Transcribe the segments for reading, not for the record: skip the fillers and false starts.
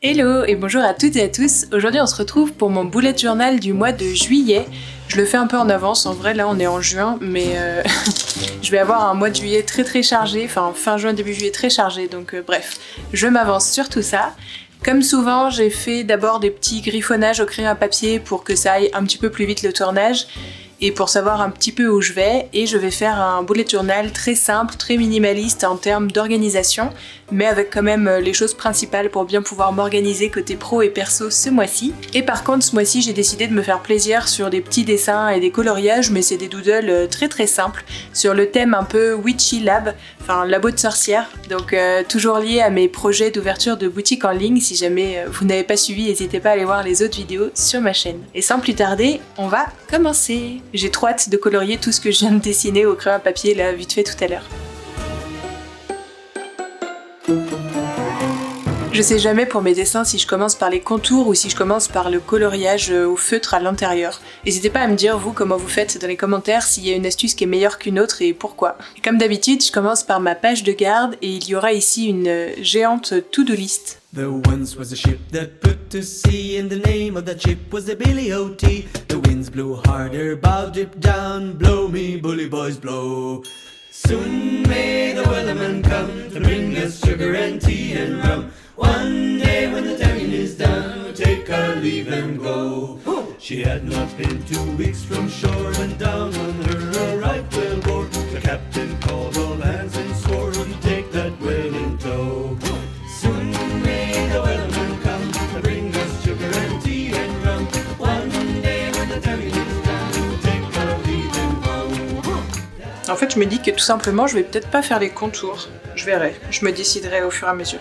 Hello et bonjour à toutes et à tous. Aujourd'hui on se retrouve pour mon bullet journal du mois de juillet. Je le fais un peu en avance, en vrai là on est en juin, mais je vais avoir un mois de juillet très chargé, enfin fin juin début juillet très chargé, donc bref, je m'avance sur tout ça. Comme souvent, j'ai fait d'abord des petits griffonnages au crayon à papier pour que ça aille un petit peu plus vite le tournage et pour savoir un petit peu où je vais, et je vais faire un bullet journal très simple, très minimaliste en termes d'organisation, mais avec quand même les choses principales pour bien pouvoir m'organiser côté pro et perso ce mois-ci. Et par contre ce mois-ci j'ai décidé de me faire plaisir sur des petits dessins et des coloriages, mais c'est des doodles très simples, sur le thème un peu witchy lab, enfin labo de sorcière, donc toujours lié à mes projets d'ouverture de boutique en ligne. Si jamais vous n'avez pas suivi, n'hésitez pas à aller voir les autres vidéos sur ma chaîne. Et sans plus tarder, on va commencer. J'ai trop hâte de colorier tout ce que je viens de dessiner au crayon à papier là vite fait tout à l'heure. Je sais jamais pour mes dessins si je commence par les contours ou si je commence par le coloriage au feutre à l'intérieur. N'hésitez pas à me dire vous comment vous faites dans les commentaires, s'il y a une astuce qui est meilleure qu'une autre et pourquoi. Et comme d'habitude, je commence par ma page de garde et il y aura ici une géante to-do list. There once was a ship that put to sea, and the name of that ship was the Billy O.T. The winds blew harder, bow dip down, blow me bully boys blow. Soon may the wellerman come to bring us sugar and tea and rum. One day when the tonguing is done, we'll take our leave and go. She had not been 2 weeks from shore when down on her a right whale bore. The captain called all hands and swore he'd take that whale in tow. Soon may the wellerman come to bring us sugar and tea and rum. One day when the tonguing is done, we'll take our leave and go. En fait, je me dis que tout simplement, je vais peut-être pas faire les contours. Je verrai, je me déciderai au fur et à mesure.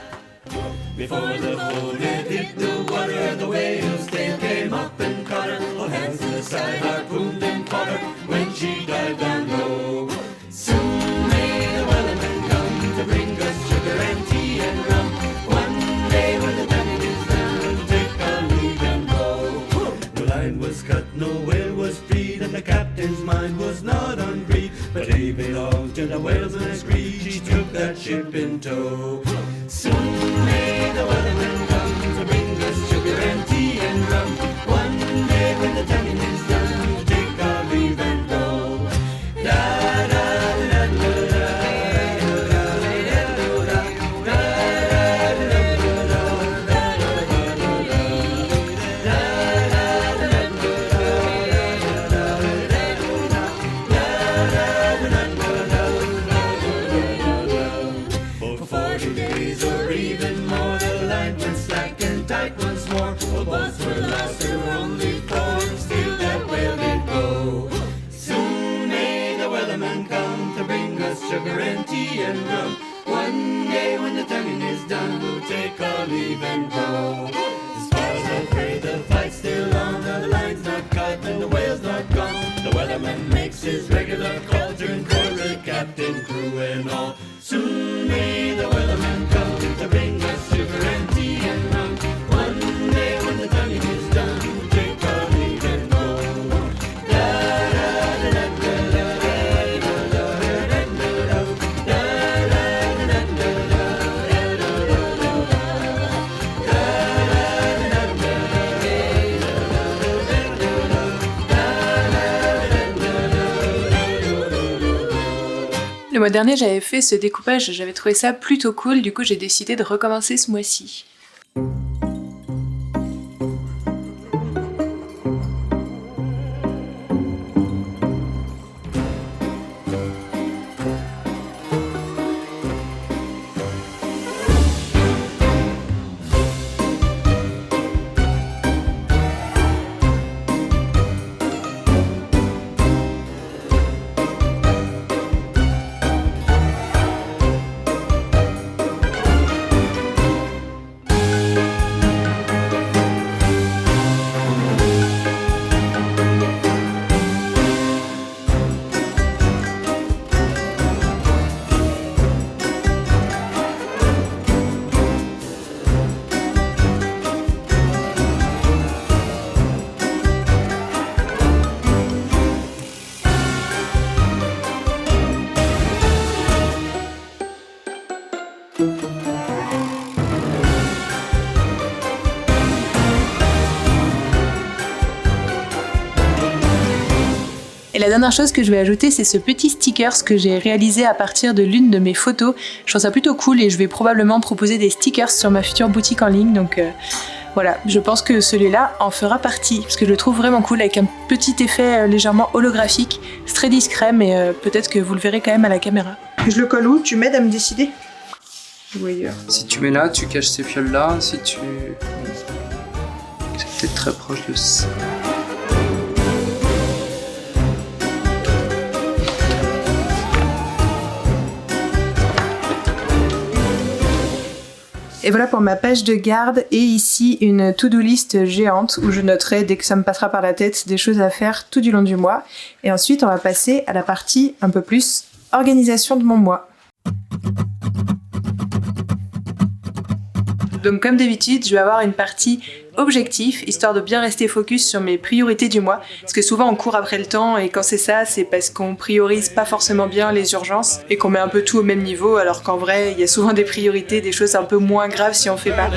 Before the boat hit the water, the whale's tail came up and caught her. All hands to the side, harpooned and caught her when she dived down low. Soon may the wellerman come to bring us sugar and tea and rum. One day when the tonguing is done, we'll take our leave and go. The line was cut, no whale was freed, and the captain's mind was not on greed, but he belonged to the whalesman screed. She took that ship in tow. Soon may the wellerman come to bring us sugar and tea and rum. One day when the tonguing is done, we'll take our leave and go. Da da da da da. For 40 days or even more, the line went slack and tight once more. All boats were lost, there were only 4, still that whale did go. Soon may the wellerman come to bring us sugar and tea and rum. One day when the tonguing is done, we'll take our leave and go. As far as I've heard, the fight's still on, the line's not cut and the whale's not gone. The wellerman makes his regular call, turn for the captain, crew and all. Soon may the wellerman come to bring us sugar and tea and rum. One day when the tonguing is done, we'll take our leave and go. Da da da da da da da da da da da Le mois dernier, j'avais fait ce découpage, j'avais trouvé ça plutôt cool, du coup j'ai décidé de recommencer ce mois-ci. La dernière chose que je vais ajouter, c'est ce petit stickers que j'ai réalisé à partir de l'une de mes photos. Je trouve ça plutôt cool et je vais probablement proposer des stickers sur ma future boutique en ligne. Donc voilà, je pense que celui-là en fera partie parce que je le trouve vraiment cool avec un petit effet légèrement holographique. C'est très discret mais peut-être que vous le verrez quand même à la caméra. Je le colle où? Tu m'aides à me décider? Oui. Si tu mets là, tu caches ces fioles là. Si tu... C'est peut-être très proche de ça. Et voilà pour ma page de garde et ici une to-do list géante où je noterai dès que ça me passera par la tête des choses à faire tout du long du mois. Et ensuite on va passer à la partie un peu plus organisation de mon mois. Donc comme d'habitude, je vais avoir une partie objectif, histoire de bien rester focus sur mes priorités du mois. Parce que souvent on court après le temps et quand c'est ça, c'est parce qu'on priorise pas forcément bien les urgences et qu'on met un peu tout au même niveau, alors qu'en vrai, il y a souvent des priorités, des choses un peu moins graves si on fait pas.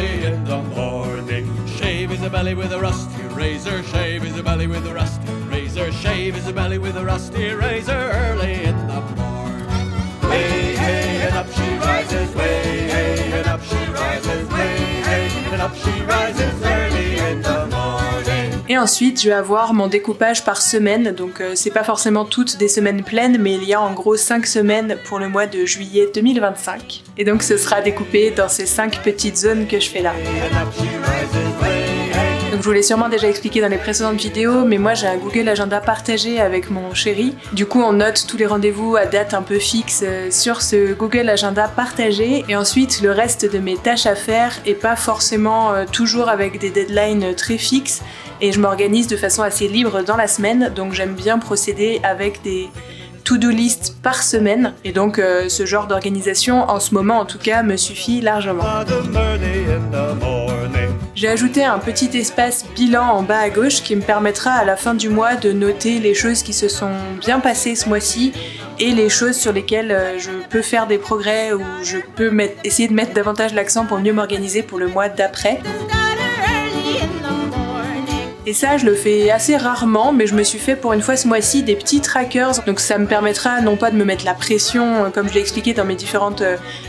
Et ensuite, je vais avoir mon découpage par semaine, donc c'est pas forcément toutes des semaines pleines, mais il y a en gros 5 semaines pour le mois de juillet 2025. Et donc ce sera découpé dans ces 5 petites zones que je fais là. Donc je vous l'ai sûrement déjà expliqué dans les précédentes vidéos, mais moi j'ai un Google Agenda partagé avec mon chéri. Du coup on note tous les rendez-vous à date un peu fixe sur ce Google Agenda partagé, et ensuite le reste de mes tâches à faire est pas forcément toujours avec des deadlines très fixes, et je m'organise de façon assez libre dans la semaine, donc j'aime bien procéder avec des to-do list par semaine, et donc ce genre d'organisation en ce moment en tout cas me suffit largement. J'ai ajouté un petit espace bilan en bas à gauche qui me permettra à la fin du mois de noter les choses qui se sont bien passées ce mois-ci et les choses sur lesquelles je peux faire des progrès ou je peux essayer de mettre davantage l'accent pour mieux m'organiser pour le mois d'après. Et ça, je le fais assez rarement, mais je me suis fait pour une fois ce mois-ci des petits trackers. Donc ça me permettra non pas de me mettre la pression, comme je l'ai expliqué dans mes différentes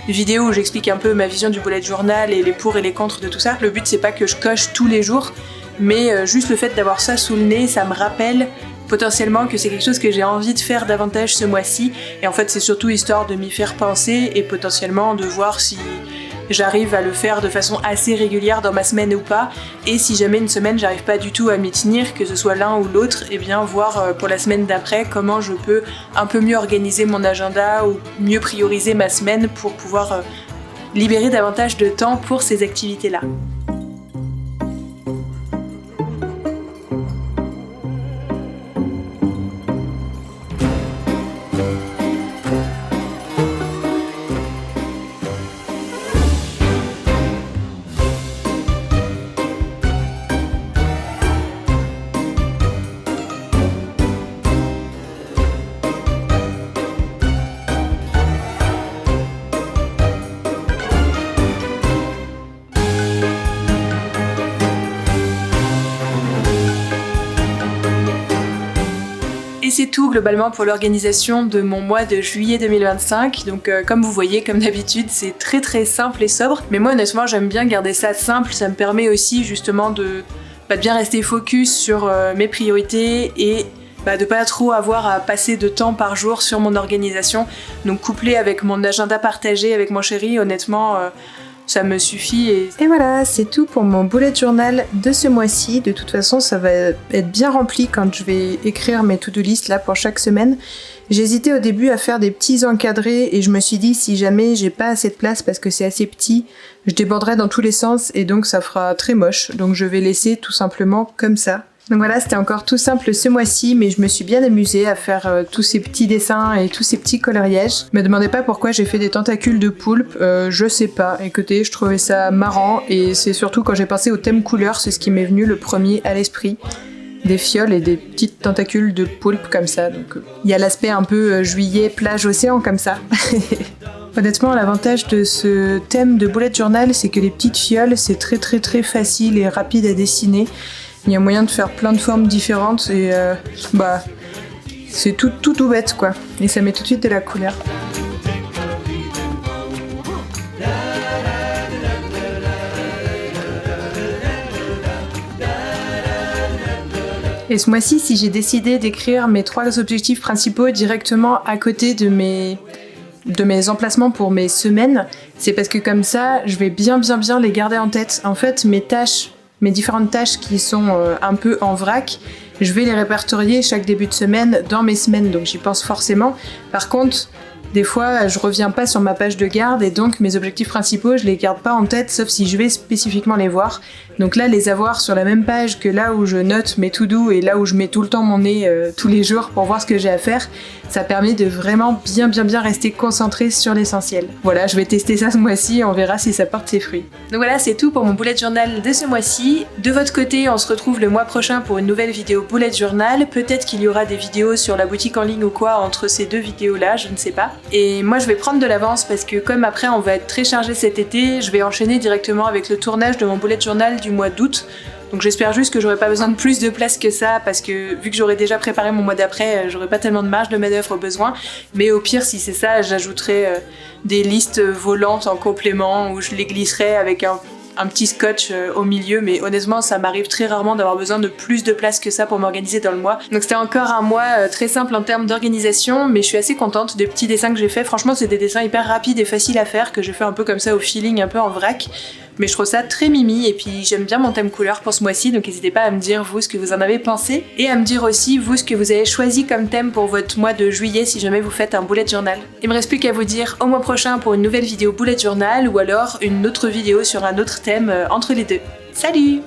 vidéos où j'explique un peu ma vision du bullet journal et les pour et les contre de tout ça. Le but, c'est pas que je coche tous les jours, mais juste le fait d'avoir ça sous le nez, ça me rappelle potentiellement que c'est quelque chose que j'ai envie de faire davantage ce mois-ci. Et en fait, c'est surtout histoire de m'y faire penser et potentiellement de voir si j'arrive à le faire de façon assez régulière dans ma semaine ou pas, et si jamais une semaine j'arrive pas du tout à m'y tenir, que ce soit l'un ou l'autre, et bien voir pour la semaine d'après comment je peux un peu mieux organiser mon agenda ou mieux prioriser ma semaine pour pouvoir libérer davantage de temps pour ces activités-là. C'est tout globalement pour l'organisation de mon mois de juillet 2025. Donc comme vous voyez, comme d'habitude, c'est très simple et sobre. Mais moi honnêtement, j'aime bien garder ça simple. Ça me permet aussi justement de bien rester focus sur mes priorités et de pas trop avoir à passer de temps par jour sur mon organisation. Donc couplé avec mon agenda partagé avec mon chéri, honnêtement, ça me suffit. Et voilà, c'est tout pour mon bullet journal de ce mois-ci. De toute façon, ça va être bien rempli quand je vais écrire mes to-do list là pour chaque semaine. J'hésitais au début à faire des petits encadrés et je me suis dit si jamais j'ai pas assez de place parce que c'est assez petit, je déborderai dans tous les sens et donc ça fera très moche. Donc je vais laisser tout simplement comme ça. Donc voilà, c'était encore tout simple ce mois-ci, mais je me suis bien amusée à faire tous ces petits dessins et tous ces petits coloriages. Me demandez pas pourquoi j'ai fait des tentacules de poulpe, je sais pas. Écoutez, je trouvais ça marrant et c'est surtout quand j'ai pensé au thème couleur, c'est ce qui m'est venu le premier à l'esprit. Des fioles et des petites tentacules de poulpe comme ça, donc il y a l'aspect un peu juillet, plage, océan comme ça. Honnêtement, l'avantage de ce thème de bullet journal, c'est que les petites fioles, c'est très facile et rapide à dessiner. Il y a moyen de faire plein de formes différentes et C'est tout bête quoi, et ça met tout de suite de la couleur. Et ce mois-ci, si j'ai décidé d'écrire mes 3 objectifs principaux directement à côté de mes emplacements pour mes semaines, c'est parce que comme ça, je vais bien les garder en tête. En fait, mes différentes tâches qui sont un peu en vrac, je vais les répertorier chaque début de semaine dans mes semaines, donc j'y pense forcément. Par contre, des fois, je reviens pas sur ma page de garde et donc mes objectifs principaux, je les garde pas en tête, sauf si je vais spécifiquement les voir. Donc là, les avoir sur la même page que là où je note mes to-do et là où je mets tout le temps mon nez tous les jours pour voir ce que j'ai à faire, ça permet de vraiment bien rester concentré sur l'essentiel. Voilà, je vais tester ça ce mois-ci, on verra si ça porte ses fruits. Donc voilà, c'est tout pour mon bullet journal de ce mois-ci. De votre côté, on se retrouve le mois prochain pour une nouvelle vidéo bullet journal. Peut-être qu'il y aura des vidéos sur la boutique en ligne ou quoi entre ces 2 vidéos-là, je ne sais pas. Et moi, je vais prendre de l'avance parce que comme après, on va être très chargé cet été, je vais enchaîner directement avec le tournage de mon bullet journal du mois d'août. Donc j'espère juste que j'aurai pas besoin de plus de place que ça parce que vu que j'aurai déjà préparé mon mois d'après, j'aurai pas tellement de marge de manœuvre au besoin. Mais au pire, si c'est ça, j'ajouterai des listes volantes en complément où je les glisserai avec un petit scotch au milieu, mais honnêtement ça m'arrive très rarement d'avoir besoin de plus de place que ça pour m'organiser dans le mois. Donc c'était encore un mois très simple en termes d'organisation, mais je suis assez contente des petits dessins que j'ai fait. Franchement c'est des dessins hyper rapides et faciles à faire que j'ai fait un peu comme ça au feeling, un peu en vrac. Mais je trouve ça très mimi et puis j'aime bien mon thème couleur pour ce mois-ci, donc n'hésitez pas à me dire vous ce que vous en avez pensé et à me dire aussi vous ce que vous avez choisi comme thème pour votre mois de juillet si jamais vous faites un bullet journal. Il me reste plus qu'à vous dire au mois prochain pour une nouvelle vidéo bullet journal ou alors une autre vidéo sur un autre thème entre les deux. Salut!